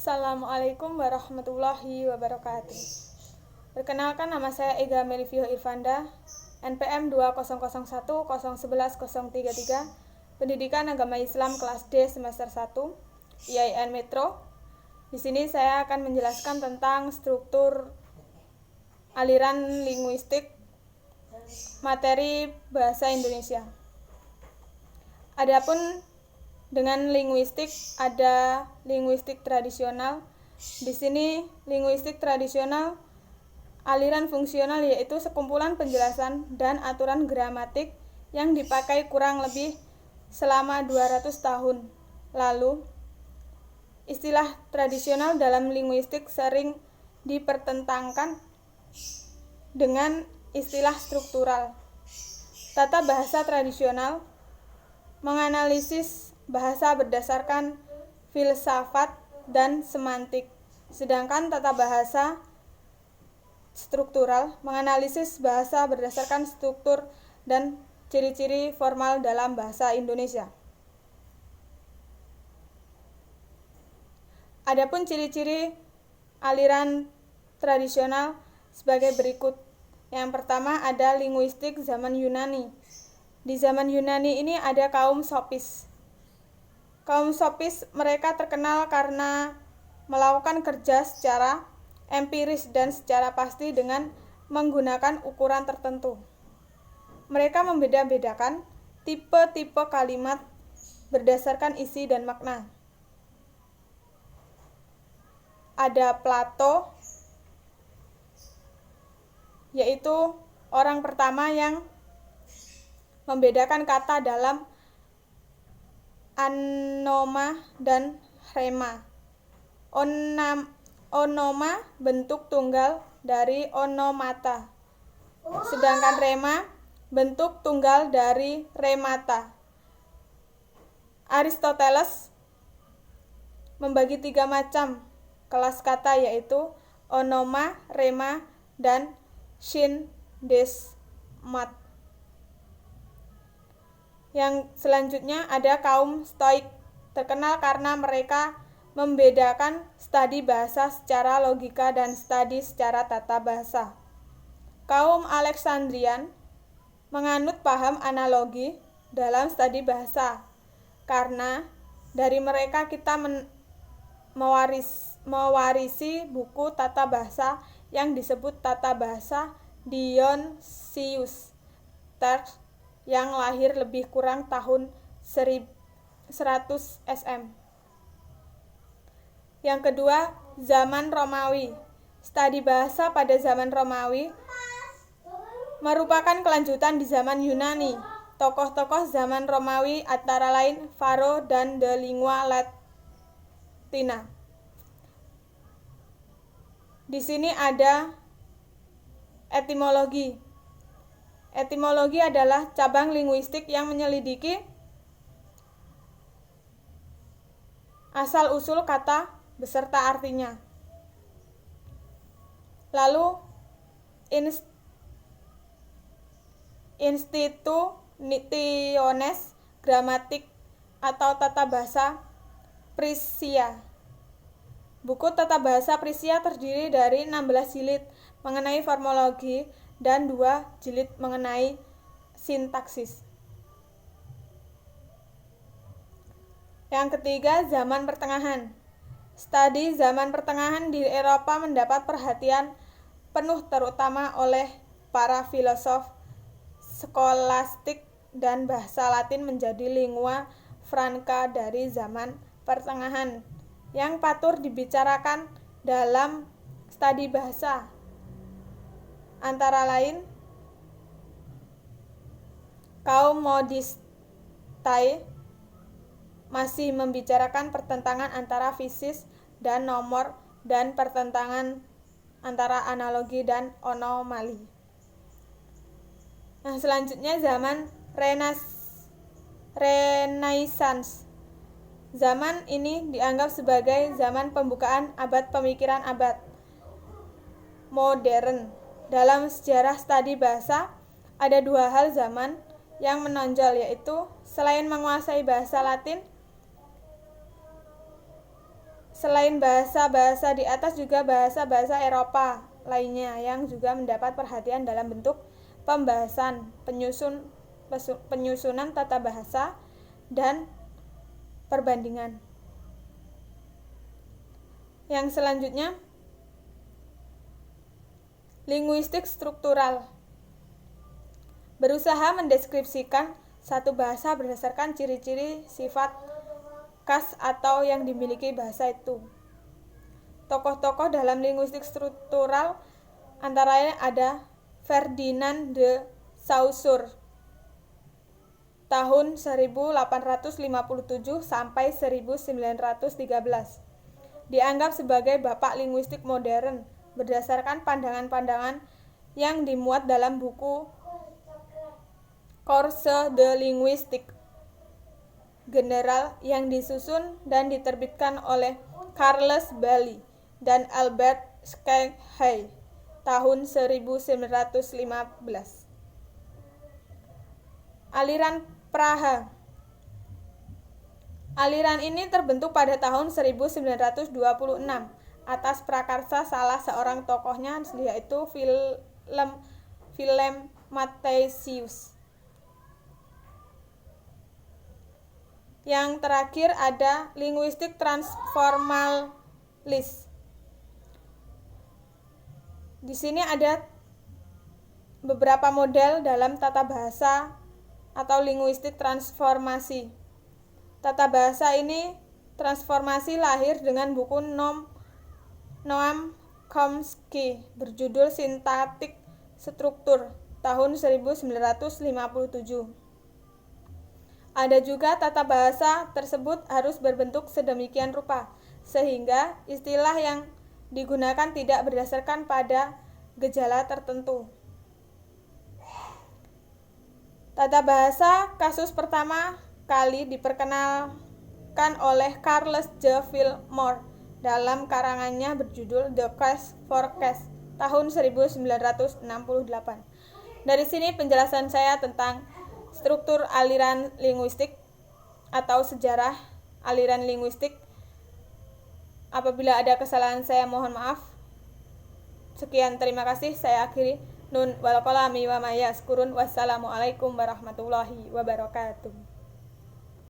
Assalamualaikum warahmatullahi wabarakatuh. Perkenalkan, nama saya Ega Melivio Irvanda, NPM 20010110033, Pendidikan Agama Islam kelas D semester 1, IAIN Metro. Di sini saya akan menjelaskan tentang struktur aliran linguistik materi bahasa Indonesia. Adapun dengan linguistik, ada linguistik tradisional. Di sini linguistik tradisional aliran fungsional yaitu sekumpulan penjelasan dan aturan gramatik yang dipakai kurang lebih selama 200 tahun lalu. Istilah tradisional dalam linguistik sering dipertentangkan dengan istilah struktural. Tata bahasa tradisional menganalisis bahasa berdasarkan filsafat dan semantik, sedangkan tata bahasa struktural menganalisis bahasa berdasarkan struktur dan ciri-ciri formal dalam bahasa Indonesia. Adapun ciri-ciri aliran tradisional sebagai berikut. Yang pertama ada linguistik zaman Yunani. Di zaman Yunani ini ada kaum Sofis. Kaum Sofis mereka terkenal karena melakukan kerja secara empiris dan secara pasti dengan menggunakan ukuran tertentu. Mereka membeda-bedakan tipe-tipe kalimat berdasarkan isi dan makna. Ada Plato, yaitu orang pertama yang membedakan kata dalam anoma dan rema. Onoma bentuk tunggal dari onomata, sedangkan rema bentuk tunggal dari remata. Aristoteles membagi 3 macam kelas kata, yaitu onoma, rema, dan syndesmat. Yang selanjutnya ada kaum Stoik, terkenal karena mereka membedakan studi bahasa secara logika dan studi secara tata bahasa. Kaum Alexandrian menganut paham analogi dalam studi bahasa, karena dari mereka kita mewarisi buku tata bahasa yang disebut tata bahasa Dionysius Thales yang lahir lebih kurang tahun 100 SM. Yang kedua, zaman Romawi. Studi bahasa pada zaman Romawi merupakan kelanjutan di zaman Yunani. Tokoh-tokoh zaman Romawi antara lain Varro dan De Lingua Latina. Di sini ada etimologi. Etimologi adalah cabang linguistik yang menyelidiki asal-usul kata beserta artinya. Lalu institutiones gramatik atau tata bahasa Prisia. Buku tata bahasa Prisia terdiri dari 16 jilid mengenai formologi dan 2 jilid mengenai sintaksis. Yang ketiga, zaman pertengahan. Studi zaman pertengahan di Eropa mendapat perhatian penuh terutama oleh para filosof skolastik, dan bahasa Latin menjadi lingua franca dari zaman pertengahan yang patut dibicarakan dalam studi bahasa. Antara lain kaum Modistai masih membicarakan pertentangan antara fisis dan nomor dan pertentangan antara analogi dan anomali. Nah, selanjutnya zaman Renaissance. Zaman ini dianggap sebagai zaman pembukaan abad pemikiran abad modern. Dalam sejarah studi bahasa, ada 2 hal zaman yang menonjol, yaitu selain menguasai bahasa Latin, Selain bahasa-bahasa di atas juga bahasa-bahasa Eropa lainnya yang juga mendapat perhatian dalam bentuk pembahasan, penyusunan tata bahasa, dan perbandingan. Yang selanjutnya, linguistik struktural. Berusaha mendeskripsikan satu bahasa berdasarkan ciri-ciri sifat khas atau yang dimiliki bahasa itu. Tokoh-tokoh dalam linguistik struktural antara lain ada Ferdinand de Saussure tahun 1857 sampai 1913. Dianggap sebagai bapak linguistik modern berdasarkan pandangan-pandangan yang dimuat dalam buku Cours de linguistique general yang disusun dan diterbitkan oleh Charles Bailey dan Albert Schweitzer tahun 1915. Aliran Praha. Aliran ini terbentuk pada tahun 1926 atas prakarsa salah seorang tokohnya, yaitu Willem Matthesius. Yang terakhir ada linguistik transformalis. Di sini ada beberapa model dalam tata bahasa atau linguistik transformasi. Tata bahasa ini transformasi lahir dengan buku Noam Chomsky berjudul Sintaktik Struktur tahun 1957. Ada juga tata bahasa tersebut harus berbentuk sedemikian rupa, sehingga istilah yang digunakan tidak berdasarkan pada gejala tertentu. Tata bahasa kasus pertama kali diperkenalkan oleh Charles J. Fillmore dalam karangannya berjudul The Case for Case tahun 1968. Dari sini penjelasan saya tentang struktur aliran linguistik atau sejarah aliran linguistik. Apabila ada kesalahan saya mohon maaf. Sekian, terima kasih. Saya akhiri. Nun wal qalami wa ma yaskurun. Wassalamualaikum warahmatullahi wabarakatuh.